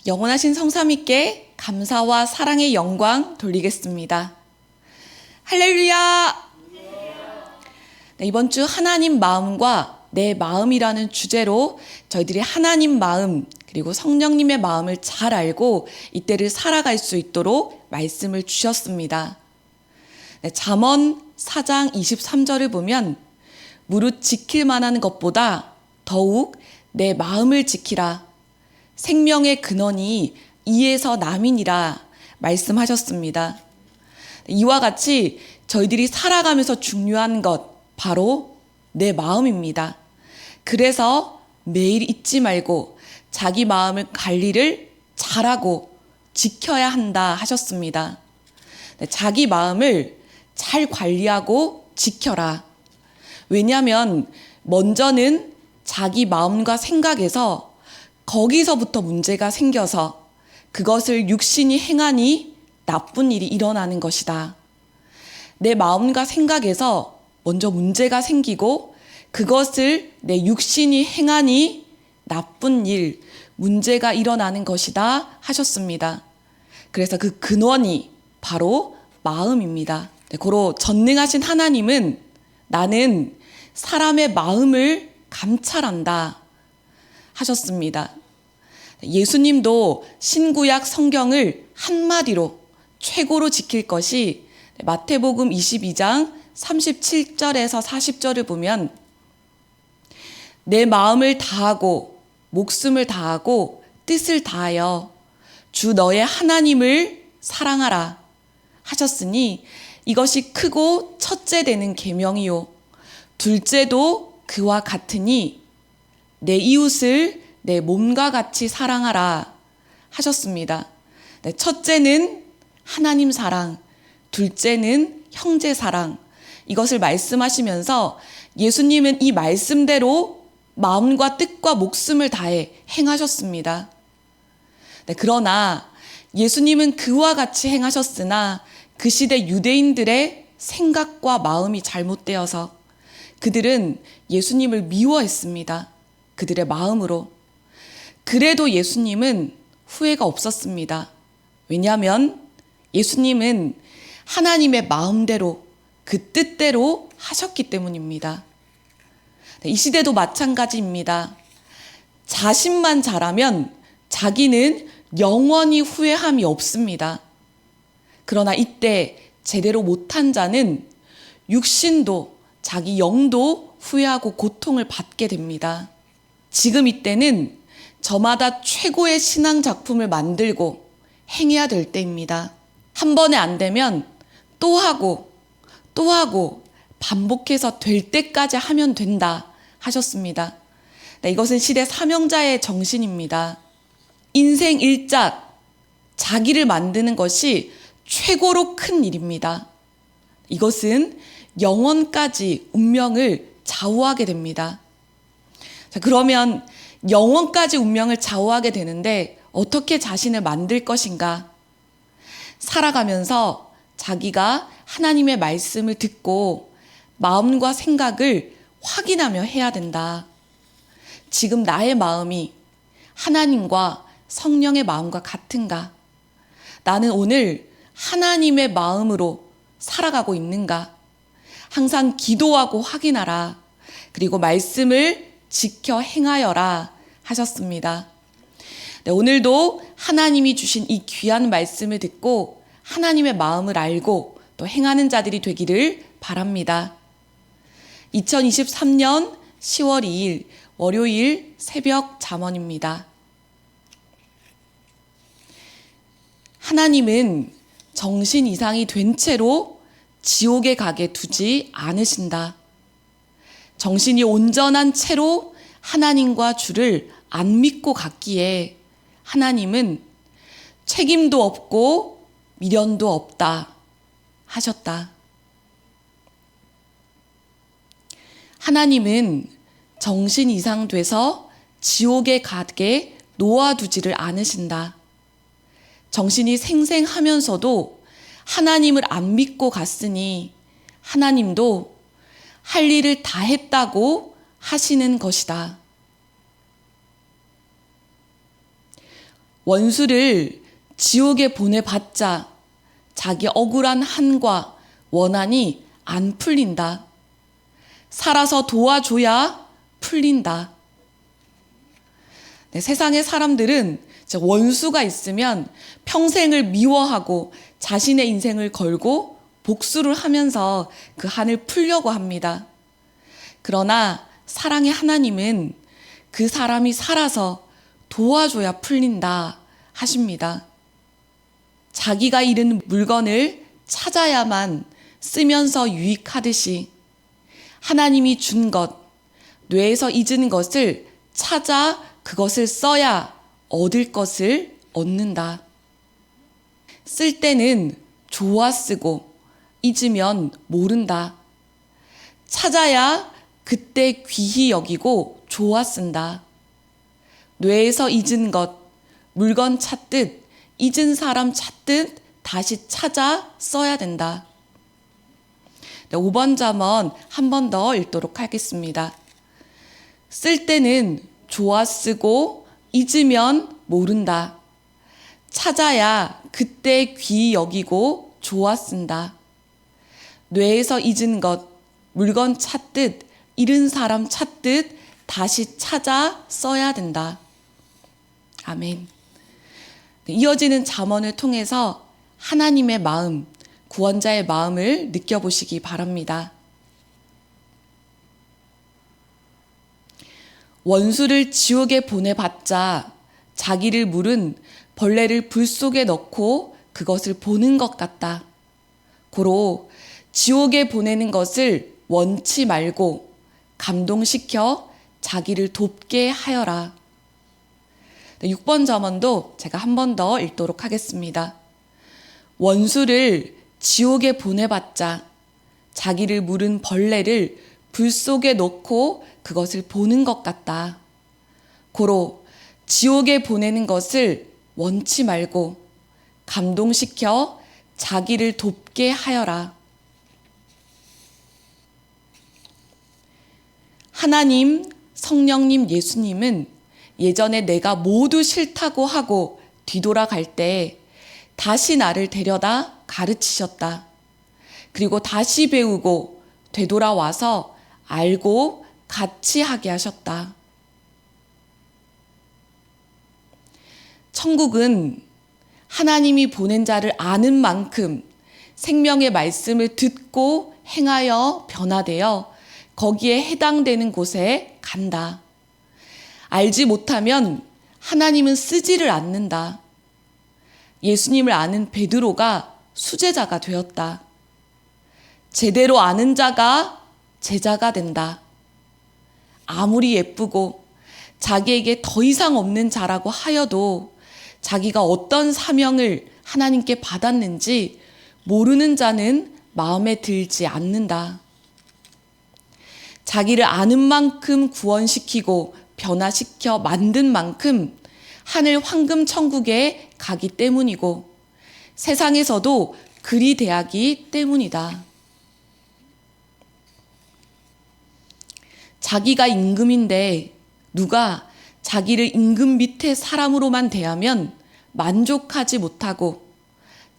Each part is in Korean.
영원하신 성삼위께 감사와 사랑의 영광 돌리겠습니다. 할렐루야! 네, 이번 주 하나님 마음과 내 마음이라는 주제로 저희들이 하나님 마음 그리고 성령님의 마음을 잘 알고 이때를 살아갈 수 있도록 말씀을 주셨습니다. 네, 잠언 4장 23절을 보면 무릇 지킬 만한 것보다 더욱 내 마음을 지키라. 생명의 근원이 이에서 남이니라 말씀하셨습니다. 이와 같이 저희들이 살아가면서 중요한 것 바로 내 마음입니다. 그래서 매일 잊지 말고 자기 마음을 관리를 잘하고 지켜야 한다 하셨습니다. 자기 마음을 잘 관리하고 지켜라. 왜냐하면 먼저는 자기 마음과 생각에서 거기서부터 문제가 생겨서 그것을 육신이 행하니 나쁜 일이 일어나는 것이다. 내 마음과 생각에서 먼저 문제가 생기고 그것을 내 육신이 행하니 나쁜 일, 문제가 일어나는 것이다 하셨습니다. 그래서 그 근원이 바로 마음입니다. 고로 전능하신 하나님은 나는 사람의 마음을 감찰한다 하셨습니다. 예수님도 신구약 성경을 한마디로 최고로 지킬 것이 마태복음 22장 37절에서 40절을 보면 내 마음을 다하고 목숨을 다하고 뜻을 다하여 주 너의 하나님을 사랑하라 하셨으니 이것이 크고 첫째 되는 계명이요 둘째도 그와 같으니 내 이웃을 내 몸과 같이 사랑하라 하셨습니다. 첫째는 하나님 사랑, 둘째는 형제 사랑. 이것을 말씀하시면서 예수님은 이 말씀대로 마음과 뜻과 목숨을 다해 행하셨습니다. 그러나 예수님은 그와 같이 행하셨으나 그 시대 유대인들의 생각과 마음이 잘못되어서 그들은 예수님을 미워했습니다. 그들의 마음으로. 그래도 예수님은 후회가 없었습니다. 왜냐하면 예수님은 하나님의 마음대로 그 뜻대로 하셨기 때문입니다. 이 시대도 마찬가지입니다. 자신만 잘하면 자기는 영원히 후회함이 없습니다. 그러나 이때 제대로 못한 자는 육신도 자기 영도 후회하고 고통을 받게 됩니다. 지금 이때는 저마다 최고의 신앙 작품을 만들고 행해야 될 때입니다. 한 번에 안 되면 또 하고 또 하고 반복해서 될 때까지 하면 된다 하셨습니다. 이것은 시대 사명자의 정신입니다. 인생 일작, 자기를 만드는 것이 최고로 큰 일입니다. 이것은 영원까지 운명을 좌우하게 됩니다. 자, 그러면 영원까지 운명을 좌우하게 되는데 어떻게 자신을 만들 것인가? 살아가면서 자기가 하나님의 말씀을 듣고 마음과 생각을 확인하며 해야 된다. 지금 나의 마음이 하나님과 성령의 마음과 같은가? 나는 오늘 하나님의 마음으로 살아가고 있는가? 항상 기도하고 확인하라. 그리고 말씀을 지켜 행하여라 하셨습니다. 오늘도 하나님이 주신 이 귀한 말씀을 듣고 하나님의 마음을 알고 또 행하는 자들이 되기를 바랍니다. 2023년 10월 2일 월요일 새벽 잠언입니다. 하나님은 정신 이상이 된 채로 지옥에 가게 두지 않으신다. 정신이 온전한 채로 하나님과 주를 안 믿고 갔기에 하나님은 책임도 없고 미련도 없다 하셨다. 하나님은 정신 이상 돼서 지옥에 가게 놓아두지를 않으신다. 정신이 생생하면서도 하나님을 안 믿고 갔으니 하나님도 할 일을 다 했다고 하시는 것이다. 원수를 지옥에 보내봤자 자기 억울한 한과 원한이 안 풀린다. 살아서 도와줘야 풀린다. 네, 세상의 사람들은 원수가 있으면 평생을 미워하고 자신의 인생을 걸고 복수를 하면서 그 한을 풀려고 합니다. 그러나 사랑의 하나님은 그 사람이 살아서 도와줘야 풀린다 하십니다. 자기가 잃은 물건을 찾아야만 쓰면서 유익하듯이 하나님이 준 것, 뇌에서 잊은 것을 찾아 그것을 써야 얻을 것을 얻는다. 쓸 때는 좋아 쓰고 잊으면 모른다. 찾아야 그때 귀히 여기고 좋아 쓴다. 뇌에서 잊은 것, 물건 찾듯 잊은 사람 찾듯 다시 찾아 써야 된다. 5번 잠언 한 번 더 읽도록 하겠습니다. 쓸 때는 좋아 쓰고 잊으면 모른다. 찾아야 그때 귀히 여기고 좋아 쓴다. 뇌에서 잊은 것, 물건 찾듯 잃은 사람 찾듯 다시 찾아 써야 된다. 아멘. 이어지는 잠언을 통해서 하나님의 마음, 구원자의 마음을 느껴보시기 바랍니다. 원수를 지옥에 보내봤자 자기를 물은 벌레를 불 속에 넣고 그것을 보는 것 같다. 고로 지옥에 보내는 것을 원치 말고 감동시켜 자기를 돕게 하여라. 6번 잠언도 제가 한 번 더 읽도록 하겠습니다. 원수를 지옥에 보내봤자 자기를 물은 벌레를 불 속에 넣고 그것을 보는 것 같다. 고로 지옥에 보내는 것을 원치 말고 감동시켜 자기를 돕게 하여라. 하나님, 성령님, 예수님은 예전에 내가 모두 싫다고 하고 뒤돌아갈 때 다시 나를 데려다 가르치셨다. 그리고 다시 배우고 되돌아와서 알고 같이 하게 하셨다. 천국은 하나님이 보낸 자를 아는 만큼 생명의 말씀을 듣고 행하여 변화되어 거기에 해당되는 곳에 간다. 알지 못하면 하나님은 쓰지를 않는다. 예수님을 아는 베드로가 수제자가 되었다. 제대로 아는 자가 제자가 된다. 아무리 예쁘고 자기에게 더 이상 없는 자라고 하여도 자기가 어떤 사명을 하나님께 받았는지 모르는 자는 마음에 들지 않는다. 자기를 아는 만큼 구원시키고 변화시켜 만든 만큼 하늘 황금 천국에 가기 때문이고 세상에서도 그리 대하기 때문이다. 자기가 임금인데 누가 자기를 임금 밑에 사람으로만 대하면 만족하지 못하고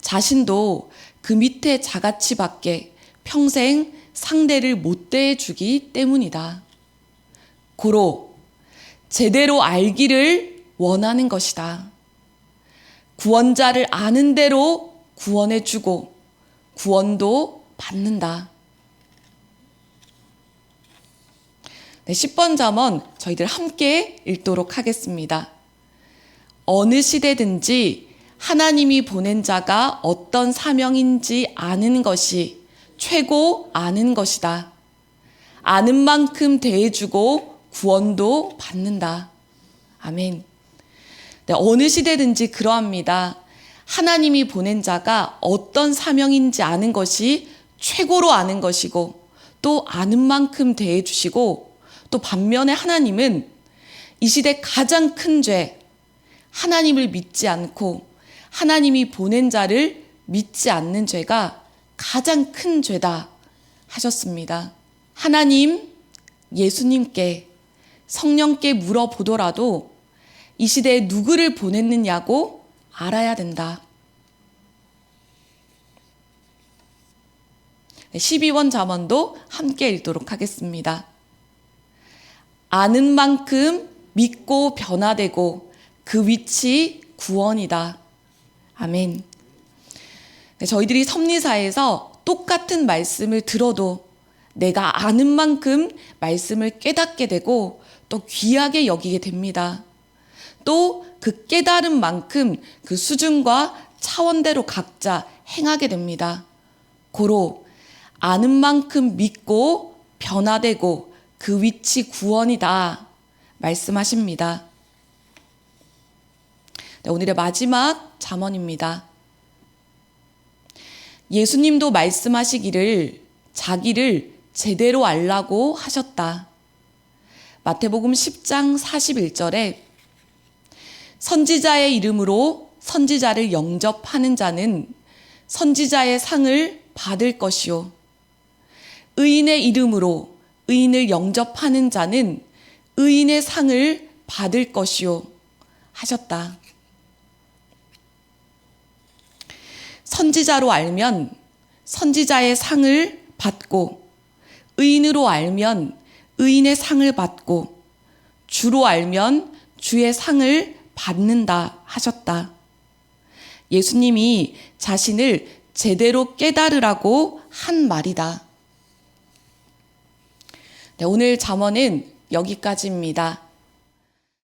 자신도 그 밑에 자가치밖에 평생 상대를 못 대해주기 때문이다. 고로 제대로 알기를 원하는 것이다. 구원자를 아는 대로 구원해주고 구원도 받는다. 네, 10번 잠언 저희들 함께 읽도록 하겠습니다. 어느 시대든지 하나님이 보낸 자가 어떤 사명인지 아는 것이 최고 아는 것이다. 아는 만큼 대해주고 구원도 받는다. 아멘. 네, 어느 시대든지 그러합니다. 하나님이 보낸 자가 어떤 사명인지 아는 것이 최고로 아는 것이고 또 아는 만큼 대해주시고 또 반면에 하나님은 이 시대 가장 큰 죄, 하나님을 믿지 않고 하나님이 보낸 자를 믿지 않는 죄가 가장 큰 죄다 하셨습니다. 하나님, 예수님께, 성령께 물어보더라도 이 시대에 누구를 보냈느냐고 알아야 된다. 12원 잠언도 함께 읽도록 하겠습니다. 아는 만큼 믿고 변화되고 그 위치 구원이다. 아멘. 저희들이 섭리사에서 똑같은 말씀을 들어도 내가 아는 만큼 말씀을 깨닫게 되고 또 귀하게 여기게 됩니다. 또 그 깨달은 만큼 그 수준과 차원대로 각자 행하게 됩니다. 고로 아는 만큼 믿고 변화되고 그 위치 구원이다 말씀하십니다. 네, 오늘의 마지막 잠언입니다. 예수님도 말씀하시기를 자기를 제대로 알라고 하셨다. 마태복음 10장 41절에 선지자의 이름으로 선지자를 영접하는 자는 선지자의 상을 받을 것이요. 의인의 이름으로 의인을 영접하는 자는 의인의 상을 받을 것이요. 하셨다. 선지자로 알면 선지자의 상을 받고, 의인으로 알면 의인의 상을 받고, 주로 알면 주의 상을 받는다 하셨다. 예수님이 자신을 제대로 깨달으라고 한 말이다. 네, 오늘 잠언은 여기까지입니다.